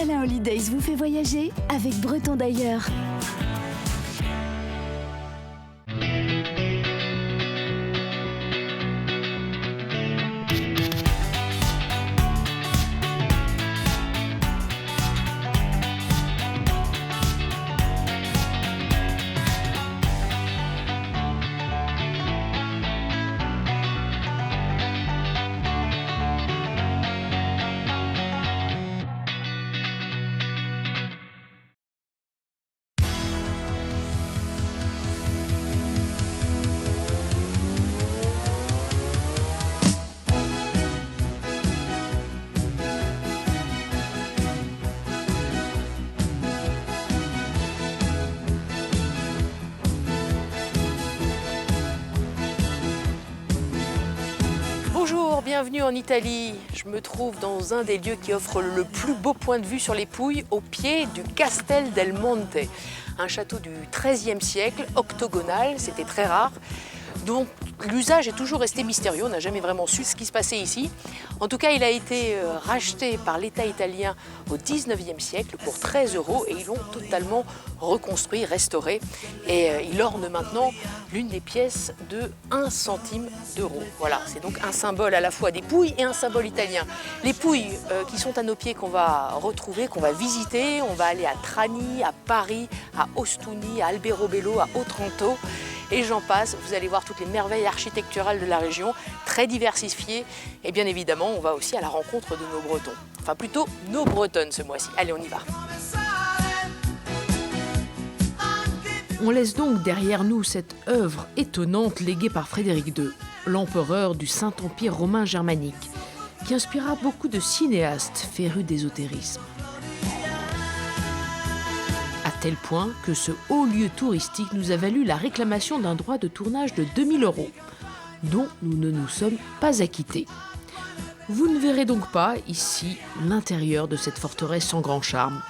Alain Holidays vous fait voyager avec Breton d'ailleurs. Bonjour, bienvenue en Italie. Je me trouve dans un des lieux qui offre le plus beau point de vue sur les Pouilles, au pied du Castel del Monte. Un château du XIIIe siècle, octogonal, c'était très rare. Donc l'usage est toujours resté mystérieux, on n'a jamais vraiment su ce qui se passait ici. En tout cas, il a été racheté par l'État italien au XIXe siècle pour 13 € et ils l'ont totalement reconstruit, restauré. Et il orne maintenant l'une des pièces de 1 centime d'euro. Voilà, c'est donc un symbole à la fois des Pouilles et un symbole italien. Les Pouilles qui sont à nos pieds, qu'on va retrouver, qu'on va visiter. On va aller à Trani, à Paris, à Ostuni, à Alberobello, à Otranto. Et j'en passe, vous allez voir toutes les merveilles architecturales de la région, très diversifiées. Et bien évidemment, on va aussi à la rencontre de nos Bretons. Enfin plutôt nos Bretonnes ce mois-ci. Allez, on y va. On laisse donc derrière nous cette œuvre étonnante léguée par Frédéric II, l'empereur du Saint-Empire romain germanique, qui inspira beaucoup de cinéastes férus d'ésotérisme. À tel point que ce haut lieu touristique nous a valu la réclamation d'un droit de tournage de 2000 €, dont nous ne nous sommes pas acquittés. Vous ne verrez donc pas ici l'intérieur de cette forteresse sans grand charme,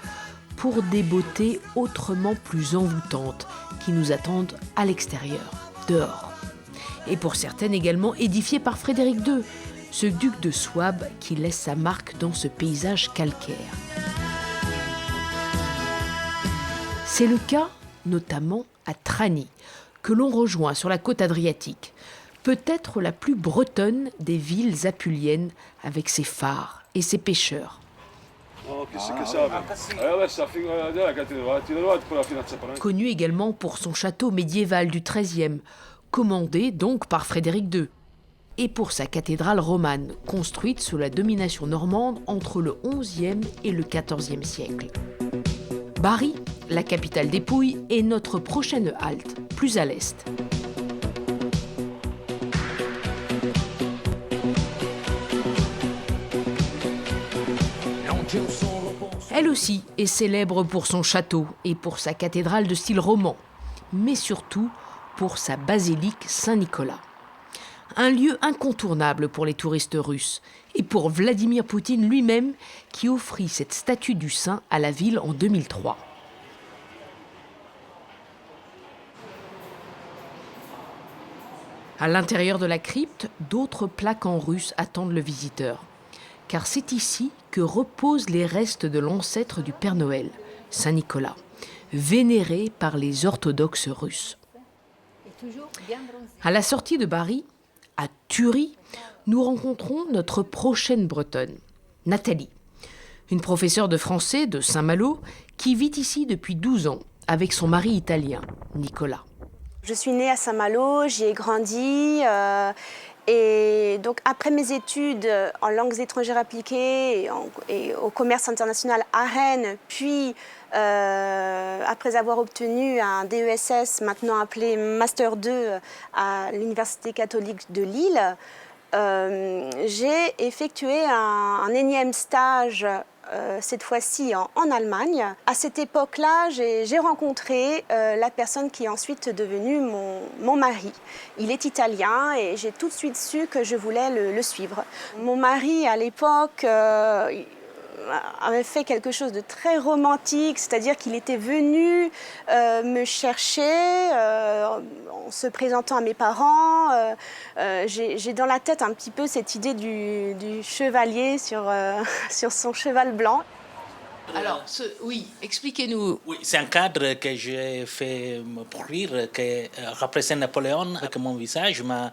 pour des beautés autrement plus envoûtantes qui nous attendent à l'extérieur, dehors. Et pour certaines également édifiées par Frédéric II, ce duc de Souabe qui laisse sa marque dans ce paysage calcaire. C'est le cas notamment à Trani, que l'on rejoint sur la côte adriatique, peut-être la plus bretonne des villes apuliennes avec ses phares et ses pêcheurs. Connu également pour son château médiéval du XIIIe, commandé donc par Frédéric II, et pour sa cathédrale romane, construite sous la domination normande entre le XIe et le XIVe siècle. Bari, la capitale des Pouilles, est notre prochaine halte, plus à l'est. Elle aussi est célèbre pour son château et pour sa cathédrale de style roman, mais surtout pour sa basilique Saint-Nicolas. Un lieu incontournable pour les touristes russes et pour Vladimir Poutine lui-même qui offrit cette statue du saint à la ville en 2003. À l'intérieur de la crypte, d'autres plaques en russe attendent le visiteur. Car c'est ici que reposent les restes de l'ancêtre du Père Noël, Saint Nicolas, vénéré par les orthodoxes russes. À la sortie de Bari, à Thury, nous rencontrons notre prochaine Bretonne, Nathalie, une professeure de français de Saint-Malo qui vit ici depuis 12 ans avec son mari italien, Nicolas. Je suis née à Saint-Malo, j'y ai grandi et donc après mes études en langues étrangères appliquées et au commerce international à Rennes, puis après avoir obtenu un DESS, maintenant appelé Master 2 à l'Université catholique de Lille, j'ai effectué un énième stage, cette fois-ci en Allemagne. À cette époque-là, j'ai rencontré la personne qui est ensuite devenue mon mari. Il est italien et j'ai tout de suite su que je voulais le suivre. Mon mari, à l'époque, avait fait quelque chose de très romantique, c'est-à-dire qu'il était venu me chercher en se présentant à mes parents. J'ai dans la tête un petit peu cette idée du chevalier sur son cheval blanc. Alors, oui, expliquez-nous. Oui, c'est un cadre que j'ai fait pourrir, qui représente Napoléon avec mon visage, mais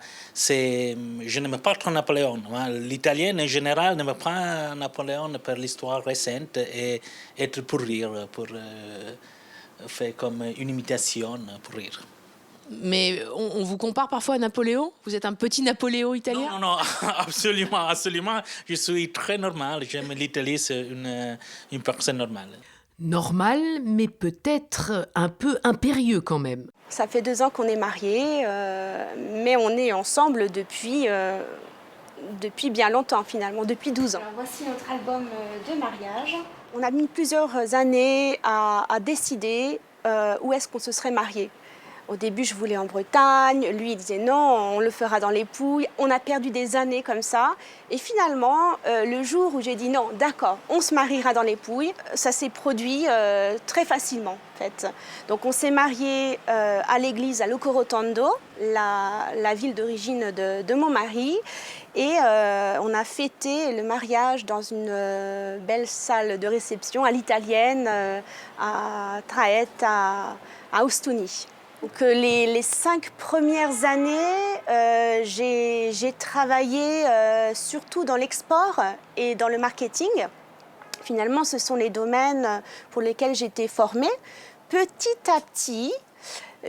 je n'aime pas trop Napoléon. L'italien en général n'aime pas Napoléon pour l'histoire récente et être pour rire, pour faire comme une imitation pour rire. Mais on vous compare parfois à Napoléon? Vous êtes un petit Napoléon italien? Non, non, absolument, absolument. Je suis très normal. J'aime l'Italie, c'est une personne normale. Normal, mais peut-être un peu impérieux quand même. Ça fait 2 ans qu'on est mariés, mais on est ensemble depuis bien longtemps finalement, depuis 12 ans. Alors, voici notre album de mariage. On a mis plusieurs années à décider où est-ce qu'on se serait mariés. Au début, je voulais en Bretagne. Lui, il disait non, on le fera dans les Pouilles. On a perdu des années comme ça. Et finalement, le jour où j'ai dit non, d'accord, on se mariera dans les Pouilles, ça s'est produit très facilement, en fait. Donc, on s'est mariés à l'église à Locorotondo, la ville d'origine de mon mari. Et on a fêté le mariage dans une belle salle de réception à l'italienne, à Traette, à Ostuni. Donc, les 5 premières années, j'ai travaillé surtout dans l'export et dans le marketing. Finalement, ce sont les domaines pour lesquels j'étais formée. Petit à petit,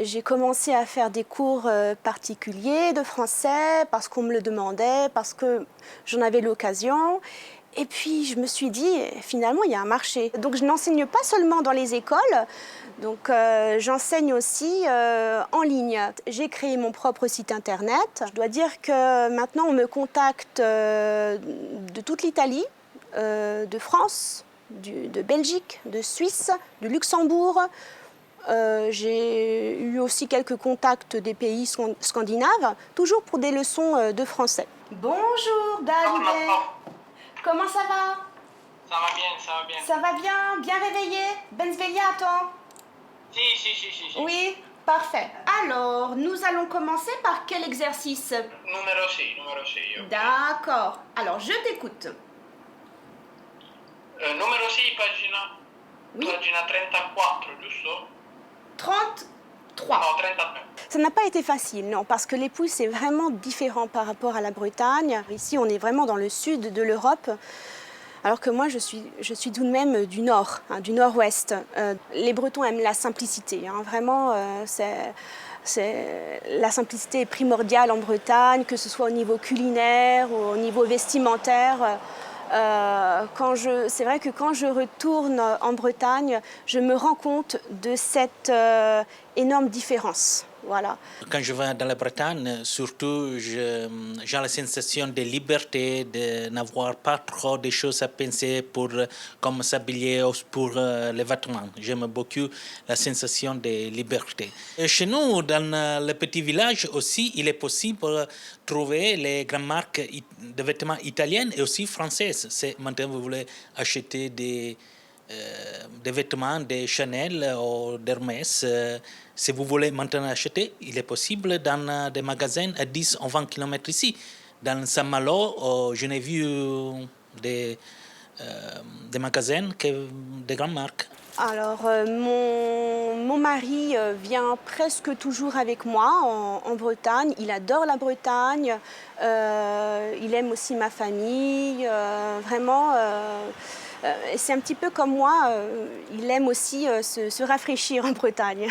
j'ai commencé à faire des cours particuliers de français parce qu'on me le demandait, parce que j'en avais l'occasion. Et puis, je me suis dit, finalement, il y a un marché. Donc, je n'enseigne pas seulement dans les écoles, donc j'enseigne aussi en ligne. J'ai créé mon propre site internet. Je dois dire que maintenant, on me contacte de toute l'Italie, de France, de Belgique, de Suisse, de Luxembourg. J'ai eu aussi quelques contacts des pays scandinaves, toujours pour des leçons de français. Bonjour, Davide. Comment ça va? Ça va bien, ça va bien. Ça va bien? Bien réveillé? Ben svegliato? Si. Oui, parfait. Alors, nous allons commencer par quel exercice? Numéro 6. Okay. D'accord. Alors, je t'écoute. Numéro 6, pagina 34, giusto? 33. No, 33. Ça n'a pas été facile, non, parce que les Pouilles, c'est vraiment différent par rapport à la Bretagne. Ici, on est vraiment dans le sud de l'Europe, alors que moi, je suis tout de même du nord, du nord-ouest. Les Bretons aiment la simplicité, vraiment, la simplicité est primordiale en Bretagne, que ce soit au niveau culinaire ou au niveau vestimentaire. C'est vrai que quand je retourne en Bretagne, je me rends compte de cette énorme différence. Voilà. Quand je vais dans la Bretagne, surtout, j'ai la sensation de liberté, de n'avoir pas trop de choses à penser pour comme s'habiller ou pour les vêtements. J'aime beaucoup la sensation de liberté. Et chez nous, dans le petit village aussi, il est possible de trouver les grandes marques de vêtements italiennes et aussi françaises. Maintenant, vous voulez acheter des vêtements de Chanel ou d'Hermès. Si vous voulez maintenant acheter, il est possible dans des magasins à 10 ou 20 km ici. Dans Saint-Malo, je n'ai vu des magasins de grandes marques. Alors, mon mari vient presque toujours avec moi en Bretagne. Il adore la Bretagne. Il aime aussi ma famille. Vraiment... c'est un petit peu comme moi, il aime aussi se rafraîchir en Bretagne.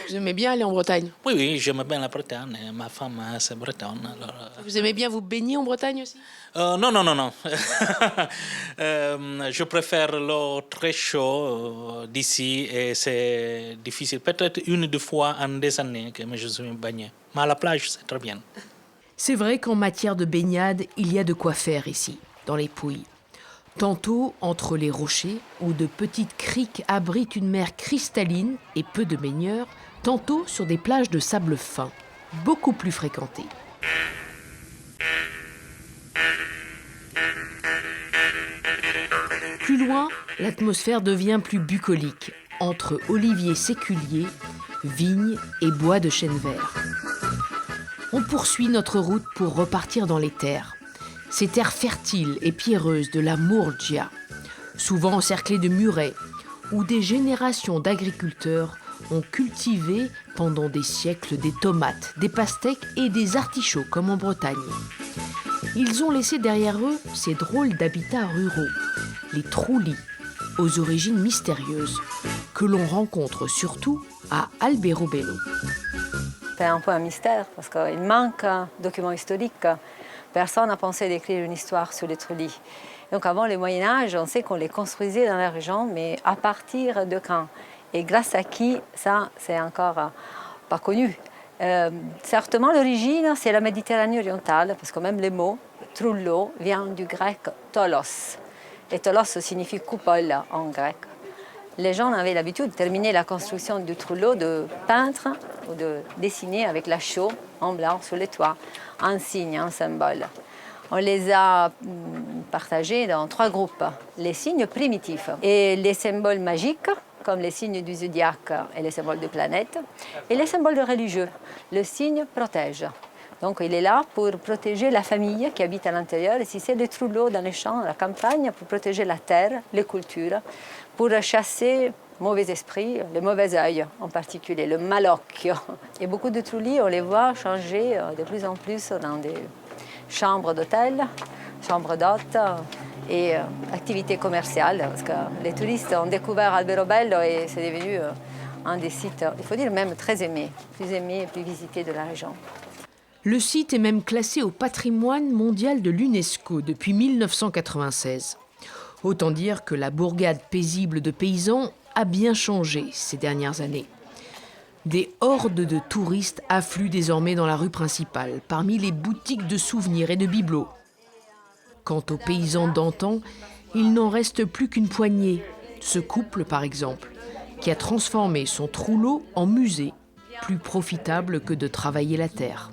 Vous aimez bien aller en Bretagne? Oui, j'aime bien la Bretagne. Ma femme, c'est bretonne. Alors... Vous aimez bien vous baigner en Bretagne aussi? Non. Je préfère l'eau très chaude d'ici et c'est difficile. Peut-être 1 ou 2 fois en des années que je suis baigné. Mais à la plage, c'est très bien. C'est vrai qu'en matière de baignade, il y a de quoi faire ici, dans les Pouilles. Tantôt entre les rochers, où de petites criques abritent une mer cristalline et peu de baigneurs, tantôt sur des plages de sable fin, beaucoup plus fréquentées. Plus loin, l'atmosphère devient plus bucolique, entre oliviers séculiers, vignes et bois de chêne vert. On poursuit notre route pour repartir dans les terres. Ces terres fertiles et pierreuses de la Murgia, souvent encerclés de murets, où des générations d'agriculteurs ont cultivé pendant des siècles des tomates, des pastèques et des artichauts comme en Bretagne. Ils ont laissé derrière eux ces drôles d'habitats ruraux, les trou-lits, aux origines mystérieuses, que l'on rencontre surtout à Alberobello. C'est un peu un mystère parce qu'il manque un document historique. Personne n'a pensé d'écrire une histoire sur les trou-lits. Donc avant le Moyen-Âge, on sait qu'on les construisait dans la région, mais à partir de quand? Et grâce à qui? Ça, c'est encore pas connu. Certainement, l'origine, c'est la Méditerranée orientale, parce que même le mot trullo vient du grec tolos. Et tolos signifie coupole en grec. Les gens avaient l'habitude de terminer la construction du trullo de peindre ou de dessiner avec la chaux en blanc sur les toits, un signe, un symbole. On les a partagés dans 3 groupes. Les signes primitifs et les symboles magiques, comme les signes du zodiaque et les symboles de planètes, et les symboles religieux. Le signe protège. Donc il est là pour protéger la famille qui habite à l'intérieur. Et si c'est des trullos dans les champs, la campagne, pour protéger la terre, les cultures, pour chasser mauvais esprits, les mauvais œils en particulier, le malocchio. Et beaucoup de trullis, on les voit changer de plus en plus dans des chambres d'hôtel, chambres d'hôtes et activités commerciales. Parce que les touristes ont découvert Alberobello et c'est devenu un des sites, il faut dire même très aimé et plus visité de la région. Le site est même classé au patrimoine mondial de l'UNESCO depuis 1996. Autant dire que la bourgade paisible de paysans a bien changé ces dernières années. Des hordes de touristes affluent désormais dans la rue principale, parmi les boutiques de souvenirs et de bibelots. Quant aux paysans d'antan, il n'en reste plus qu'une poignée. Ce couple, par exemple, qui a transformé son trullo en musée, plus profitable que de travailler la terre.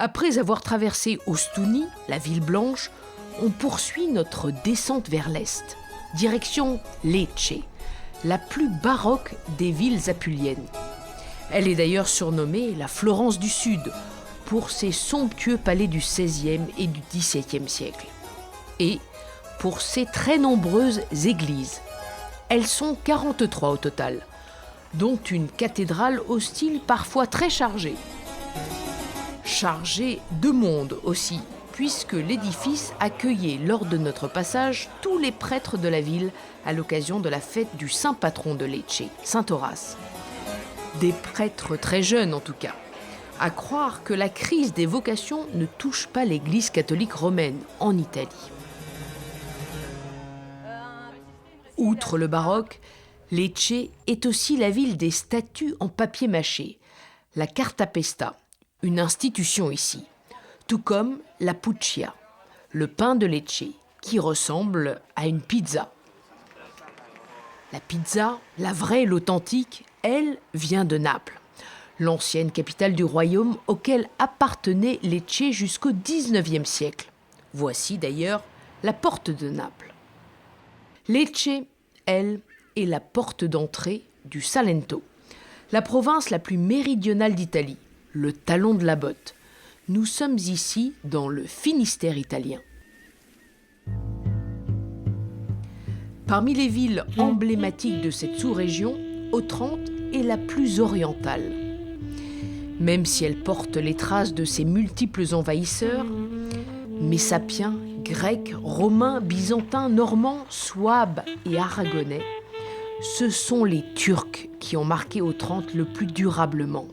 Après avoir traversé Ostuni, la ville blanche, on poursuit notre descente vers l'est, direction Lecce, la plus baroque des villes apuliennes. Elle est d'ailleurs surnommée la Florence du Sud, pour ses somptueux palais du XVIe et du XVIIe siècle. Et pour ses très nombreuses églises. Elles sont 43 au total, dont une cathédrale au style parfois très chargé. Chargé de monde aussi, puisque l'édifice accueillait lors de notre passage tous les prêtres de la ville à l'occasion de la fête du saint patron de Lecce, saint Horace. Des prêtres très jeunes en tout cas, à croire que la crise des vocations ne touche pas l'Église catholique romaine en Italie. Outre le baroque, Lecce est aussi la ville des statues en papier mâché, la cartapesta, une institution ici, tout comme la puccia, le pain de Lecce, qui ressemble à une pizza. La pizza, la vraie, l'authentique, elle vient de Naples, l'ancienne capitale du royaume auquel appartenait Lecce jusqu'au XIXe siècle. Voici d'ailleurs la porte de Naples. Lecce, elle, est la porte d'entrée du Salento, la province la plus méridionale d'Italie, le talon de la botte. Nous sommes ici dans le Finistère italien. Parmi les villes emblématiques de cette sous-région, Otrante est la plus orientale. Même si elle porte les traces de ses multiples envahisseurs, Messapiens, Grecs, Romains, Byzantins, Normands, Souabes et Aragonais, ce sont les Turcs qui ont marqué Otrante le plus durablement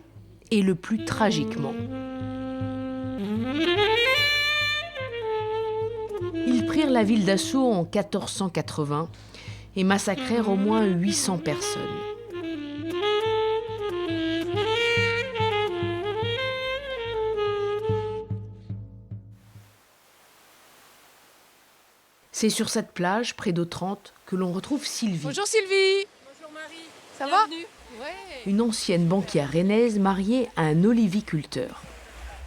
et le plus tragiquement. Ils prirent la ville d'assaut en 1480 et massacrèrent au moins 800 personnes. C'est sur cette plage, près d'Otrante, que l'on retrouve Sylvie. Bonjour Sylvie. Bonjour Marie. Ça Bienvenue. va? Ouais. Une ancienne banquière rennaise mariée à un oliviculteur.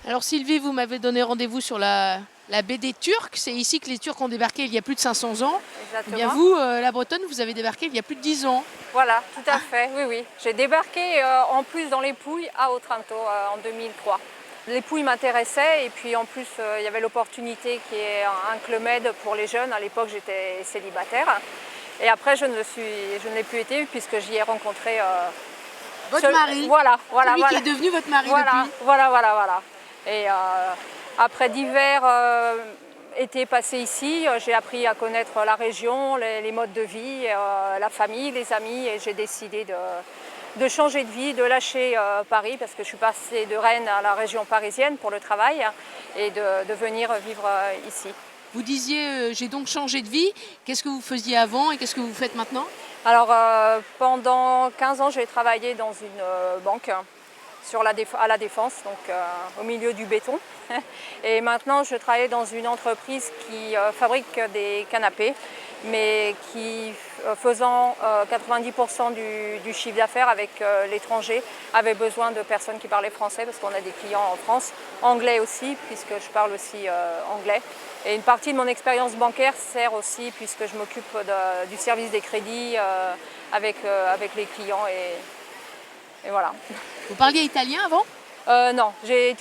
Alors Sylvie, vous m'avez donné rendez-vous sur la la baie des Turcs. C'est ici que les Turcs ont débarqué il y a plus de 500 ans. Exactement. Eh bien vous, la Bretonne, vous avez débarqué il y a plus de 10 ans. Voilà, tout à fait, oui, oui. J'ai débarqué en plus dans les Pouilles à Otranto en 2003. Les Pouilles m'intéressaient et puis en plus il y avait l'opportunité qui est un Club Med pour les jeunes. À l'époque j'étais célibataire et après je ne l'ai plus été puisque j'y ai rencontré Votre mari. Voilà. Celui qui est devenu votre mari depuis. Voilà. Et après divers été passé ici, j'ai appris à connaître la région, les modes de vie, la famille, les amis et j'ai décidé de changer de vie, de lâcher Paris parce que je suis passée de Rennes à la région parisienne pour le travail et de venir vivre ici. Vous disiez, j'ai donc changé de vie. Qu'est-ce que vous faisiez avant et qu'est-ce que vous faites maintenant? Alors pendant 15 ans, j'ai travaillé dans une banque à la Défense, donc au milieu du béton. Et maintenant, je travaille dans une entreprise qui fabrique des canapés, mais qui, faisant 90% du chiffre d'affaires avec l'étranger, avait besoin de personnes qui parlaient français, parce qu'on a des clients en France, anglais aussi, puisque je parle aussi anglais. Et une partie de mon expérience bancaire sert aussi, puisque je m'occupe du service des crédits avec les clients. Et voilà. Vous parliez italien avant? Non, j'ai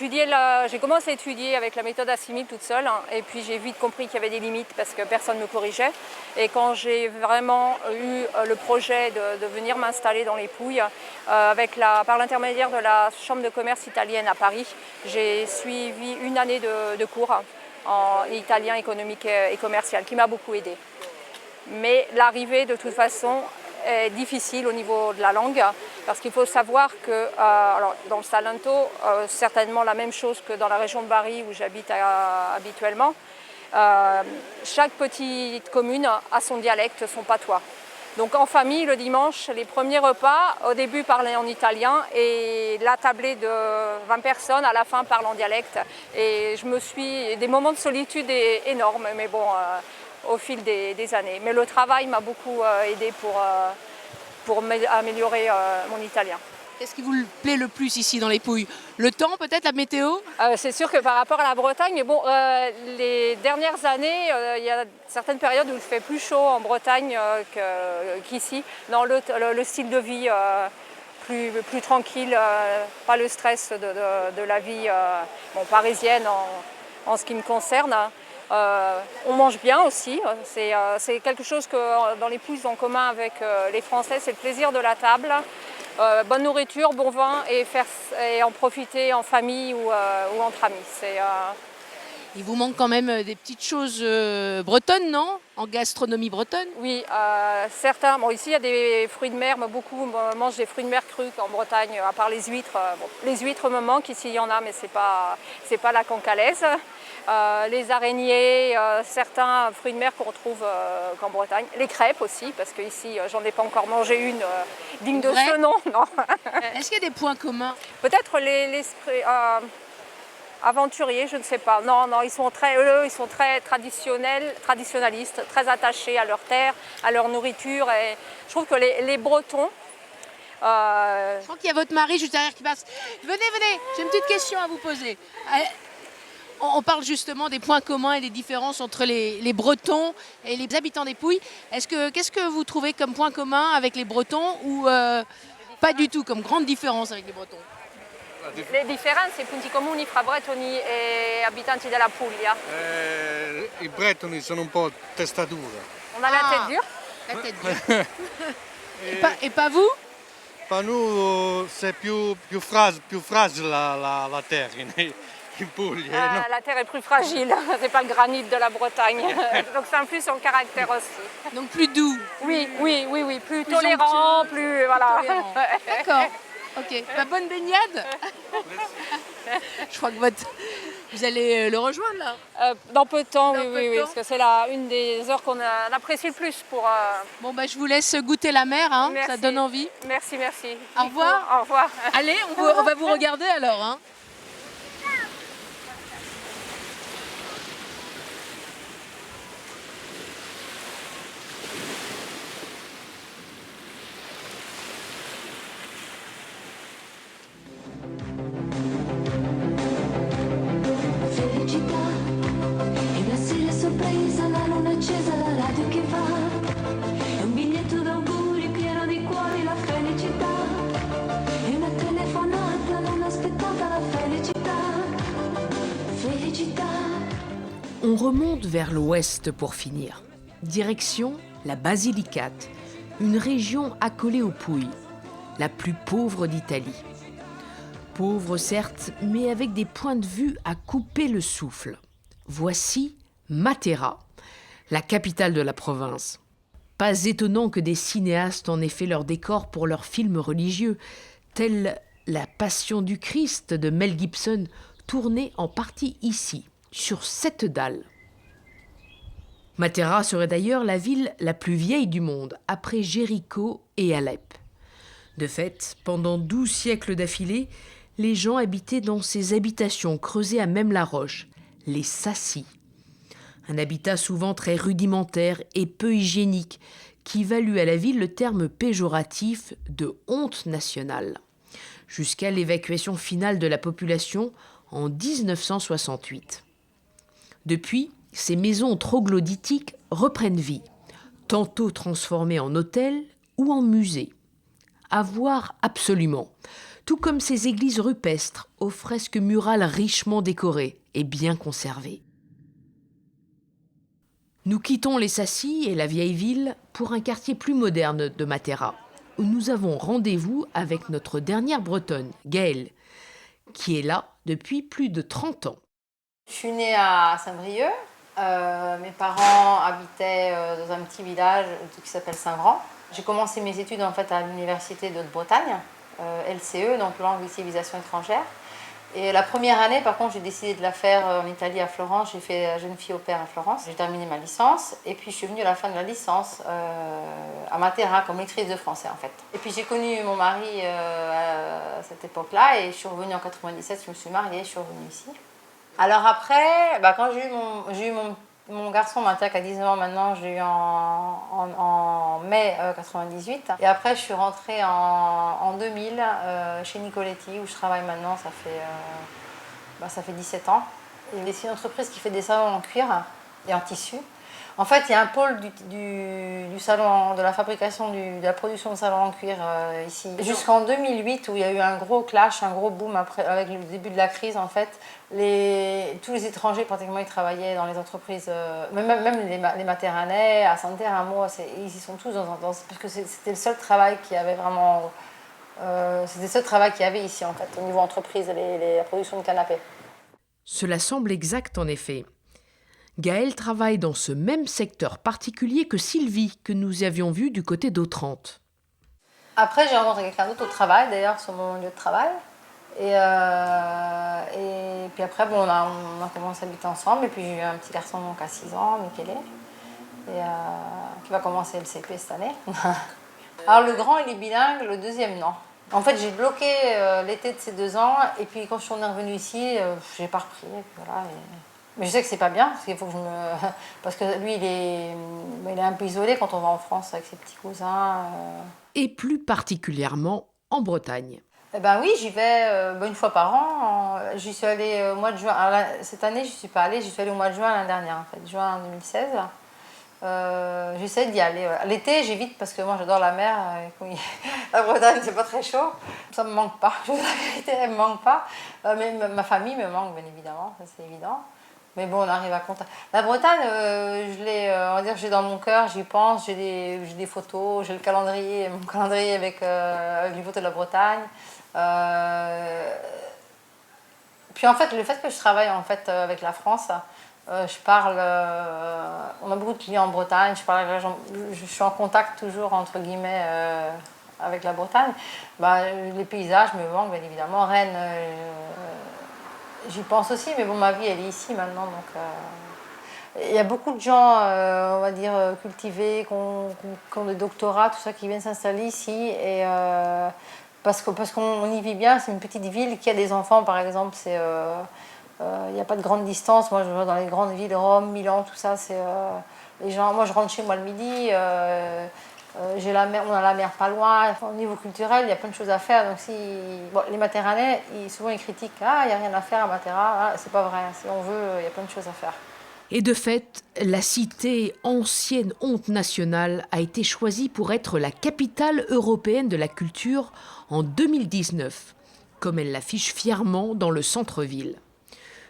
commencé à étudier avec la méthode Assimil toute seule et puis j'ai vite compris qu'il y avait des limites parce que personne ne me corrigeait. Et quand j'ai vraiment eu le projet de venir m'installer dans les Pouilles, par l'intermédiaire de la Chambre de commerce italienne à Paris, j'ai suivi une année de cours en italien économique et commercial qui m'a beaucoup aidée. Mais l'arrivée de toute façon est difficile au niveau de la langue parce qu'il faut savoir que dans le Salento, certainement la même chose que dans la région de Bari où j'habite habituellement, chaque petite commune a son dialecte, son patois. Donc en famille, le dimanche, les premiers repas, au début parlaient en italien et la tablée de 20 personnes, à la fin parlent en dialecte. Et des moments de solitude énormes, mais bon, au fil des années. Mais le travail m'a beaucoup aidé pour améliorer mon italien. Qu'est-ce qui vous plaît le plus ici dans les Pouilles? Le temps peut-être, la météo? C'est sûr que par rapport à la Bretagne, mais bon, les dernières années, il y a certaines périodes où il fait plus chaud en Bretagne qu'ici. Dans le style de vie plus tranquille, pas le stress de la vie parisienne en ce qui me concerne. On mange bien aussi, c'est quelque chose que dans les Pouilles en commun avec les Français, c'est le plaisir de la table. Bonne nourriture, bon vin et en profiter en famille ou entre amis. Il vous manque quand même des petites choses bretonnes, non? En gastronomie bretonne? Oui, certains. Bon, ici, il y a des fruits de mer, mais beaucoup mangent des fruits de mer crus en Bretagne, à part les huîtres. Les huîtres me manquent, ici il y en a, mais c'est pas la cancalaise. Les araignées, certains fruits de mer qu'on retrouve qu'en Bretagne. Les crêpes aussi, parce qu'ici, j'en ai pas encore mangé une digne de ce nom. Non. Est-ce qu'il y a des points communs? Peut-être l'esprit aventuriers, je ne sais pas. Non, ils sont très traditionnalistes, très attachés à leur terre, à leur nourriture. Et je trouve que les Bretons... Je crois qu'il y a votre mari juste derrière qui passe. Venez, j'ai une petite question à vous poser. On parle justement des points communs et des différences entre les Bretons et les habitants des Pouilles. Qu'est-ce que vous trouvez comme point commun avec les Bretons ou pas du tout comme grande différence avec les Bretons? Le differenze, i punti comuni fra bretoni e abitanti della Puglia. I bretoni sono un po' testa dura. On a la tête dure. La tête dure. et pas vous? Per nous, c'est più fragile la terre in Puglia. No? La terre est plus fragile, c'est pas le granit de la Bretagne. Donc ça influe sur le caractère aussi. Donc plus doux. Oui, plus tolérant, plus voilà. D'accord. Ok, bonne baignade. Je crois que vous allez le rejoindre là. Dans peu de temps, oui, parce que c'est une des heures qu'on apprécie le plus pour... Bon, je vous laisse goûter la mer, hein. Ça donne envie. Merci. Au revoir. Au revoir. Allez, on va vous regarder alors. Hein. remonte vers l'ouest pour finir. Direction la Basilicate, une région accolée aux Pouilles, la plus pauvre d'Italie. Pauvre certes, mais avec des points de vue à couper le souffle. Voici Matera, la capitale de la province. Pas étonnant que des cinéastes en aient fait leur décor pour leurs films religieux, tels La Passion du Christ de Mel Gibson, tourné en partie ici, sur cette dalle. Matera serait d'ailleurs la ville la plus vieille du monde, après Jéricho et Alep. De fait, pendant 12 siècles d'affilée, les gens habitaient dans ces habitations creusées à même la roche, les sassis. Un habitat souvent très rudimentaire et peu hygiénique, qui valut à la ville le terme péjoratif de honte nationale, jusqu'à l'évacuation finale de la population en 1968. Depuis, ces maisons troglodytiques reprennent vie, tantôt transformées en hôtels ou en musées. À voir absolument, tout comme ces églises rupestres aux fresques murales richement décorées et bien conservées. Nous quittons les Sassis et la vieille ville pour un quartier plus moderne de Matera, où nous avons rendez-vous avec notre dernière Bretonne, Gaëlle, qui est là depuis plus de 30 ans. Je suis née à Saint-Brieuc. Mes parents habitaient dans un petit village qui s'appelle Saint-Grand. J'ai commencé mes études en fait à l'université de Bretagne, LCE, donc langue et civilisation étrangère. Et la première année, par contre, j'ai décidé de la faire en Italie, à Florence. J'ai fait jeune fille au père à Florence. J'ai terminé ma licence. Et puis, je suis venue à la fin de la licence à Matera comme lectrice de français, en fait. Et puis, j'ai connu mon mari à cette époque-là. Et je suis revenue en 97, je me suis mariée, je suis revenue ici. Alors après, quand j'ai eu mon garçon, Mathieu, qui a 19 ans maintenant, je l'ai eu en mai 98. Et après, je suis rentrée en 2000 chez Nicoletti, où je travaille maintenant, ça fait 17 ans. Et c'est une entreprise qui fait des salons en cuir et en tissu. En fait, il y a un pôle du salon, de la fabrication, de la production de salons en cuir ici. Jusqu'en 2008, où il y a eu un gros clash, un gros boom avec le début de la crise, en fait, tous les étrangers, pratiquement, ils travaillaient dans les entreprises, même les Materranais, à Santeramo, ils y sont tous parce que c'était le seul travail qu'il y avait vraiment... c'était le seul travail qu'il y avait ici, en fait, au niveau entreprise, la production de canapés. Cela semble exact, en effet. Gaëlle travaille dans ce même secteur particulier que Sylvie, que nous avions vue du côté d'Otrante. Après, j'ai rencontré quelqu'un d'autre au travail, d'ailleurs, sur mon lieu de travail. Et puis après, on a commencé à habiter ensemble. Et puis j'ai eu un petit garçon donc, à 6 ans, Michele, qui va commencer le CP cette année. Alors le grand, il est bilingue, le deuxième, non. En fait, j'ai bloqué l'été de ces 2 ans. Et puis quand je suis revenue ici, j'ai pas repris. Et puis, voilà, mais je sais que c'est pas bien, parce qu'il faut que parce que lui, il est un peu isolé quand on va en France avec ses petits cousins. Et plus particulièrement en Bretagne. Eh ben oui, j'y vais une fois par an. J'y suis allée au mois de juin. Alors, cette année, je n'y suis pas allée, j'y suis allée au mois de juin l'année dernière, en fait, juin 2016. J'essaie d'y aller. Voilà. L'été, j'évite parce que moi, j'adore la mer. La Bretagne, c'est pas très chaud. Ça me manque pas. La vérité, elle me manque pas. Mais ma famille me manque, bien évidemment, ça c'est évident. Mais bon, on arrive à compter. La Bretagne, on va dire, j'ai dans mon cœur, j'y pense, j'ai des photos, j'ai mon calendrier avec les photos de la Bretagne. Puis en fait, le fait que je travaille en fait avec la France, je parle, on a beaucoup de clients en Bretagne, je suis en contact toujours entre guillemets avec la Bretagne. Les paysages me manquent bien évidemment. Rennes, j'y pense aussi, mais bon, ma vie elle est ici maintenant, donc il y a beaucoup de gens, on va dire cultivés, qui ont des doctorats, tout ça, qui viennent s'installer ici et parce qu'on y vit bien. C'est une petite ville qui a des enfants, par exemple. Il n'y a pas de grande distance. Moi, je vois dans les grandes villes, Rome, Milan, tout ça, les gens. Moi, je rentre chez moi le midi. J'ai la mer, on a la mer pas loin. Au niveau culturel, il y a plein de choses à faire. Donc, les Materranais, souvent ils critiquent. Ah, il n'y a rien à faire à Matera. C'est pas vrai. Si on veut, il y a plein de choses à faire. Et de fait, la cité ancienne honte nationale a été choisie pour être la capitale européenne de la culture en 2019, comme elle l'affiche fièrement dans le centre-ville.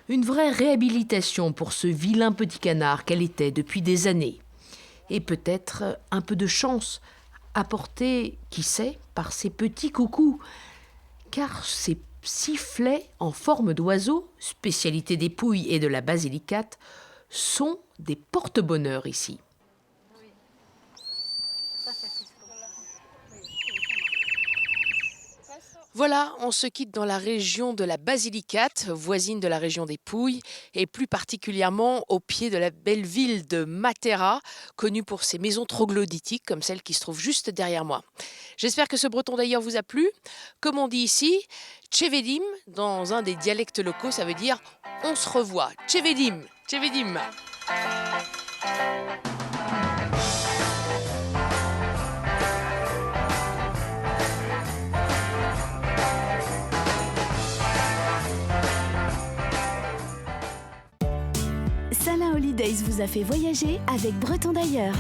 Une vraie réhabilitation pour ce vilain petit canard qu'elle était depuis des années. Et peut-être un peu de chance apportée, qui sait, par ces petits coucous. Car ces sifflets en forme d'oiseau, spécialité des Pouilles et de la Basilicate, sont des porte-bonheur ici. Voilà, on se quitte dans la région de la Basilicate, voisine de la région des Pouilles, et plus particulièrement au pied de la belle ville de Matera, connue pour ses maisons troglodytiques comme celle qui se trouve juste derrière moi. J'espère que ce breton d'ailleurs vous a plu. Comme on dit ici, Tchevedim, dans un des dialectes locaux, ça veut dire « on se revoit ». Tchevedim, Tchevedim. Salin Holidays vous a fait voyager avec Breton d'ailleurs.